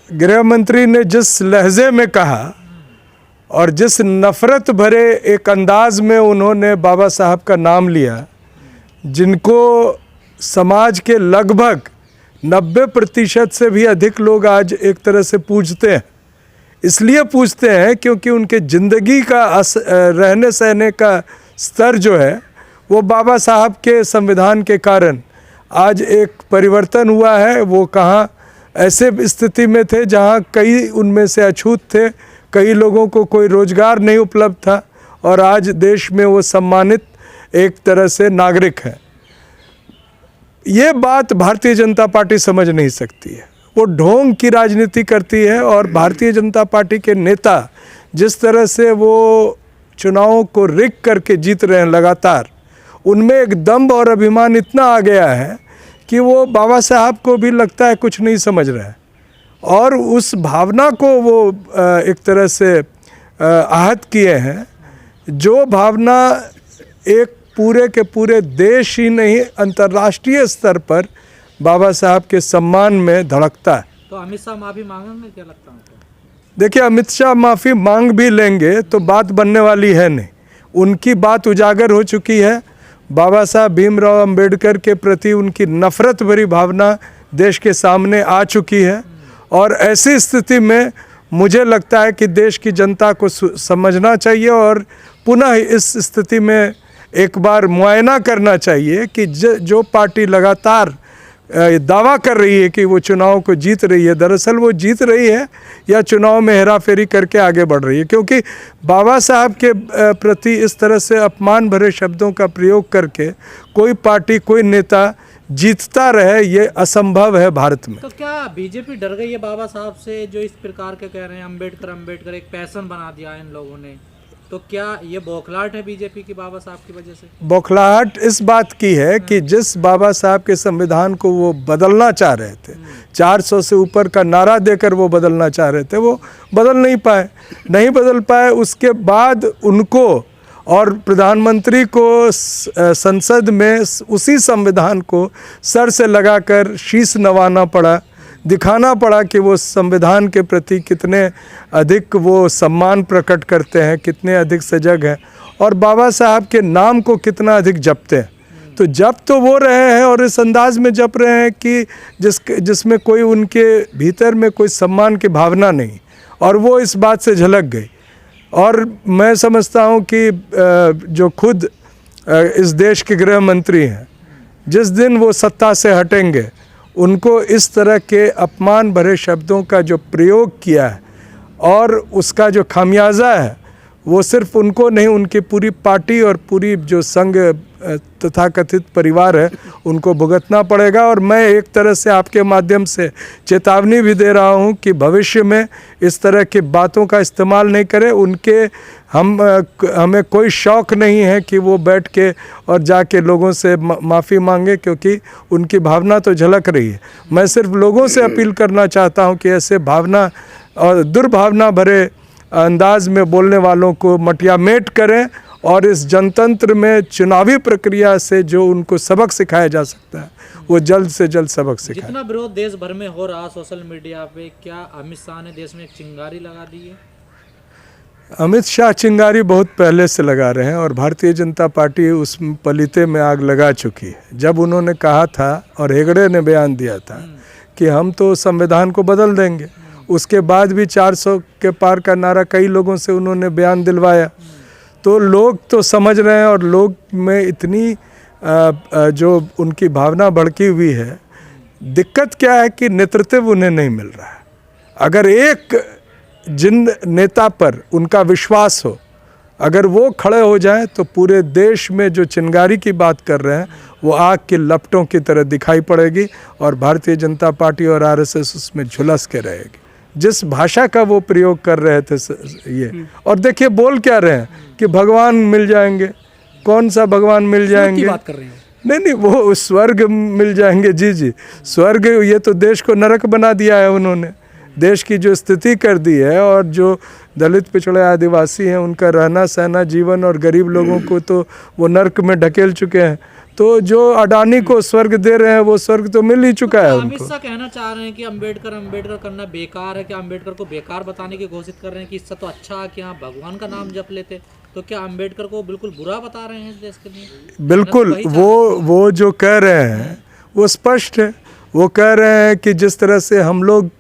गृह मंत्री ने जिस लहजे में कहा और जिस नफ़रत भरे एक अंदाज में उन्होंने बाबा साहब का नाम लिया, जिनको समाज के लगभग 90% से भी अधिक लोग आज एक तरह से पूजते हैं। इसलिए पूछते हैं क्योंकि उनके ज़िंदगी का रहने सहने का स्तर जो है वो बाबा साहब के संविधान के कारण आज एक परिवर्तन हुआ है। वो कहाँ ऐसे स्थिति में थे जहाँ कई उनमें से अछूत थे, कई लोगों को कोई रोज़गार नहीं उपलब्ध था और आज देश में वो सम्मानित एक तरह से नागरिक हैं। ये बात भारतीय जनता पार्टी समझ नहीं सकती है। वो ढोंग की राजनीति करती है और भारतीय जनता पार्टी के नेता जिस तरह से वो चुनावों को रिग करके जीत रहे हैं लगातार, उनमें एक दम्भ और अभिमान इतना आ गया है कि वो बाबा साहब को भी लगता है कुछ नहीं समझ रहे हैं और उस भावना को वो एक तरह से आहत किए हैं, जो भावना एक पूरे के पूरे देश ही नहीं अंतर्राष्ट्रीय स्तर पर बाबा साहब के सम्मान में धड़कता है। तो अमित शाह माफ़ी मांगेंगे, क्या लगता है आपको? देखिए, अमित शाह माफ़ी मांग भी लेंगे तो बात बनने वाली है नहीं। उनकी बात उजागर हो चुकी है। बाबा साहब भीमराव अंबेडकर के प्रति उनकी नफ़रत भरी भावना देश के सामने आ चुकी है और ऐसी स्थिति में मुझे लगता है कि देश की जनता को समझना चाहिए और पुनः इस स्थिति में एक बार मुआयना करना चाहिए कि जो पार्टी लगातार दावा कर रही है कि वो चुनाव को जीत रही है, दरअसल वो जीत रही है या चुनाव में हेराफेरी करके आगे बढ़ रही है। क्योंकि बाबा साहब के प्रति इस तरह से अपमान भरे शब्दों का प्रयोग करके कोई पार्टी, कोई नेता जीतता रहे, ये असंभव है भारत में। तो क्या बीजेपी डर गई है बाबा साहब से, जो इस प्रकार के कह रहे हैं अंबेडकर एक पैशन बना दिया इन लोगों ने? तो क्या ये बौखलाहट है बीजेपी की बाबा साहब की वजह से? बौखलाहट इस बात की है कि जिस बाबा साहब के संविधान को वो बदलना चाह रहे थे, 400 से ऊपर का नारा देकर वो बदलना चाह रहे थे, वो बदल नहीं पाए। उसके बाद उनको और प्रधानमंत्री को संसद में उसी संविधान को सर से लगाकर शीश नवाना पड़ा, दिखाना पड़ा कि वो संविधान के प्रति कितने अधिक वो सम्मान प्रकट करते हैं, कितने अधिक सजग हैं और बाबा साहब के नाम को कितना अधिक जपते हैं। तो जप तो वो रहे हैं और इस अंदाज में जप रहे हैं कि जिसमें कोई उनके भीतर में कोई सम्मान की भावना नहीं, और वो इस बात से झलक गई। और मैं समझता हूँ कि जो खुद इस देश के गृह मंत्री हैं, जिस दिन वो सत्ता से हटेंगे, उनको इस तरह के अपमान भरे शब्दों का जो प्रयोग किया है और उसका जो खामियाजा है वो सिर्फ उनको नहीं, उनकी पूरी पार्टी और पूरी जो संघ तथाकथित परिवार है उनको भुगतना पड़ेगा। और मैं एक तरह से आपके माध्यम से चेतावनी भी दे रहा हूं कि भविष्य में इस तरह की बातों का इस्तेमाल नहीं करें। हमें कोई शौक़ नहीं है कि वो बैठ के और जाके लोगों से माफ़ी मांगे, क्योंकि उनकी भावना तो झलक रही है। मैं सिर्फ लोगों से अपील करना चाहता हूँ कि ऐसे भावना और दुर्भावना भरे अंदाज में बोलने वालों को मटियामेट करें और इस जनतंत्र में चुनावी प्रक्रिया से जो उनको सबक सिखाया जा सकता है वो जल्द से जल्द सबक सिखाएं। जितना विरोध देश भर में हो रहा सोशल मीडिया पे, क्या अमित शाह ने देश में एक चिंगारी लगा दी है? अमित शाह चिंगारी बहुत पहले से लगा रहे हैं और भारतीय जनता पार्टी उस पलीते में आग लगा चुकी है। जब उन्होंने कहा था और हेगड़े ने बयान दिया था कि हम तो संविधान को बदल देंगे, उसके बाद भी 400 के पार का नारा कई लोगों से उन्होंने बयान दिलवाया। तो लोग तो समझ रहे हैं और लोग में इतनी जो उनकी भावना भड़की हुई है। दिक्कत क्या है कि नेतृत्व उन्हें नहीं मिल रहा है। अगर एक जिन नेता पर उनका विश्वास हो, अगर वो खड़े हो जाएं तो पूरे देश में जो चिंगारी की बात कर रहे हैं वो आग के लपटों की तरह दिखाई पड़ेगी और भारतीय जनता पार्टी और आरएसएस उसमें झुलस के रहेगी। जिस भाषा का वो प्रयोग कर रहे थे ये, और देखिए बोल क्या रहे हैं कि भगवान मिल जाएंगे। कौन सा भगवान मिल जाएंगे? की बात कर रहे हैं? नहीं, वो स्वर्ग मिल जाएंगे। जी, स्वर्ग, ये तो देश को नरक बना दिया है उन्होंने। देश की जो स्थिति कर दी है और जो दलित पिछड़े आदिवासी हैं उनका रहना सहना जीवन और गरीब लोगों को तो वो नर्क में ढकेल चुके हैं। तो जो अडानी को स्वर्ग दे रहे हैं वो स्वर्ग तो मिल ही चुका है अमित उनको। शाह कहना चाह रहे हैं कि अम्बेडकर करना बेकार है, क्या अम्बेडकर को बेकार बताने की घोषित कर रहे हैं कि इससे तो अच्छा कि हाँ भगवान का नाम जप लेते, तो क्या अम्बेडकर को बिल्कुल बुरा बता रहे हैं इस देश के लिए? बिल्कुल, वो जो कह रहे हैं वो स्पष्ट है। वो कह रहे हैं कि जिस तरह से हम लोग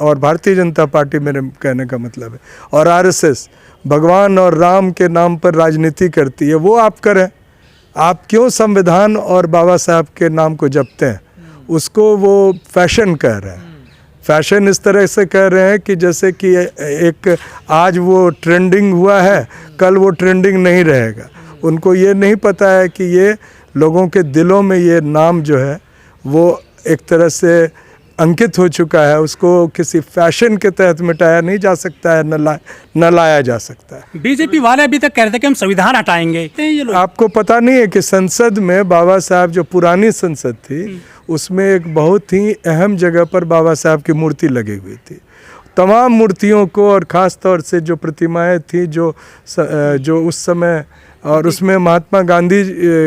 और भारतीय जनता पार्टी, मेरे कहने का मतलब है, और आरएसएस भगवान और राम के नाम पर राजनीति करती है, वो आप करें। आप क्यों संविधान और बाबा साहब के नाम को जपते हैं? उसको वो फैशन कह रहे हैं। फैशन इस तरह से कह रहे हैं कि जैसे कि एक आज वो ट्रेंडिंग हुआ है, कल वो ट्रेंडिंग नहीं रहेगा। उनको ये नहीं पता है कि ये लोगों के दिलों में ये नाम जो है वो एक तरह से अंकित हो चुका है, उसको किसी फैशन के तहत मिटाया नहीं जा सकता है, न लाया जा सकता है। बीजेपी वाले अभी तक कह रहे थे कि हम संविधान हटाएंगे, ये लोग। आपको पता नहीं है कि संसद में बाबा साहब, जो पुरानी संसद थी, उसमें एक बहुत ही अहम जगह पर बाबा साहब की मूर्ति लगी हुई थी। तमाम मूर्तियों को, और ख़ास तौर से जो प्रतिमाएं थी जो उस समय, और उसमें महात्मा गांधी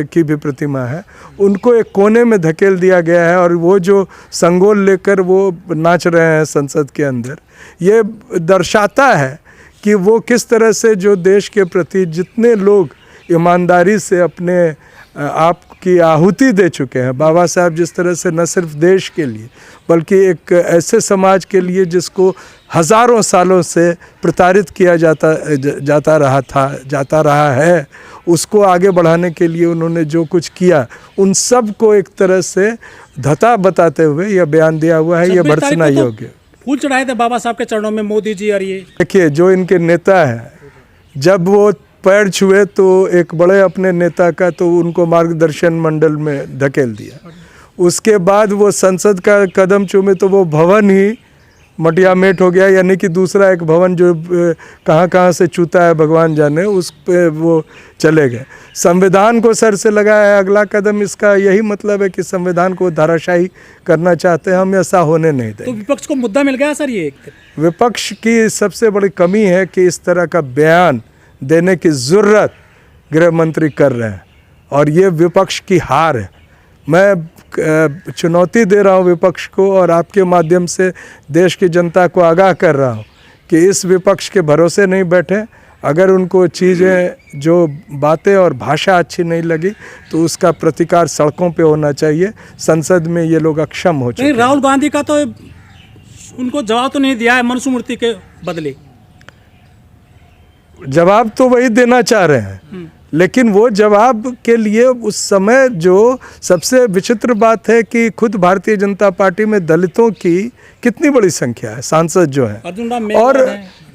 की भी प्रतिमा है, उनको एक कोने में धकेल दिया गया है। और वो जो संगोल लेकर वो नाच रहे हैं संसद के अंदर, ये दर्शाता है कि वो किस तरह से जो देश के प्रति जितने लोग ईमानदारी से अपने आप की आहुति दे चुके हैं। बाबा साहब जिस तरह से न सिर्फ देश के लिए बल्कि एक ऐसे समाज के लिए जिसको हज़ारों सालों से प्रताड़ित किया जाता रहा है, उसको आगे बढ़ाने के लिए उन्होंने जो कुछ किया, उन सब को एक तरह से धता बताते हुए यह बयान दिया हुआ है। ये भर्त्सना योग्य। फूल चढ़ाए थे बाबा साहब के चरणों में मोदी जी। और ये देखिए, जो इनके नेता हैं, जब वो पैर छुए तो एक बड़े अपने नेता का, तो उनको मार्गदर्शन मंडल में धकेल दिया। उसके बाद वो संसद का कदम चूमे तो वो भवन ही मटियामेट हो गया, यानी कि दूसरा एक भवन जो कहाँ से चूता है भगवान जाने, उस पे वो चले गए। संविधान को सर से लगाया है अगला कदम। इसका यही मतलब है कि संविधान को धाराशाही करना चाहते हैं। हम ऐसा होने नहीं देंगे। तो विपक्ष को मुद्दा मिल गया सर। ये विपक्ष की सबसे बड़ी कमी है कि इस तरह का बयान देने की ज़रूरत गृह मंत्री कर रहे हैं, और ये विपक्ष की हार है। मैं चुनौती दे रहा हूँ विपक्ष को, और आपके माध्यम से देश की जनता को आगाह कर रहा हूँ कि इस विपक्ष के भरोसे नहीं बैठे। अगर उनको चीज़ें, जो बातें और भाषा अच्छी नहीं लगी, तो उसका प्रतिकार सड़कों पे होना चाहिए। संसद में ये लोग अक्षम हो चुके हैं। राहुल गांधी का तो उनको जवाब तो नहीं दिया है मनुस्मृति के बदले। जवाब तो वही देना चाह रहे हैं, लेकिन वो जवाब के लिए उस समय जो सबसे विचित्र बात है कि खुद भारतीय जनता पार्टी में दलितों की कितनी बड़ी संख्या है, सांसद जो है। और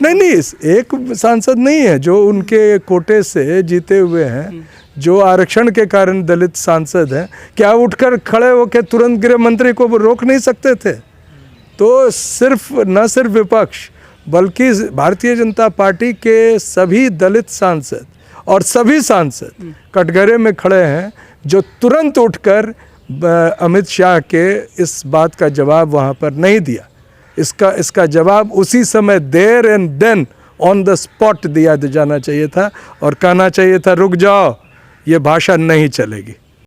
नहीं, एक सांसद नहीं है जो उनके कोटे से जीते हुए हैं, जो आरक्षण के कारण दलित सांसद हैं। क्या उठकर खड़े होकर तुरंत गृह मंत्री को रोक नहीं सकते थे? तो न सिर्फ विपक्ष बल्कि भारतीय जनता पार्टी के सभी दलित सांसद और सभी सांसद कटघरे में खड़े हैं, जो तुरंत उठकर अमित शाह के इस बात का जवाब वहाँ पर नहीं दिया। इसका जवाब उसी समय, there and then on the spot दिया जाना चाहिए था, और कहना चाहिए था रुक जाओ, ये भाषा नहीं चलेगी।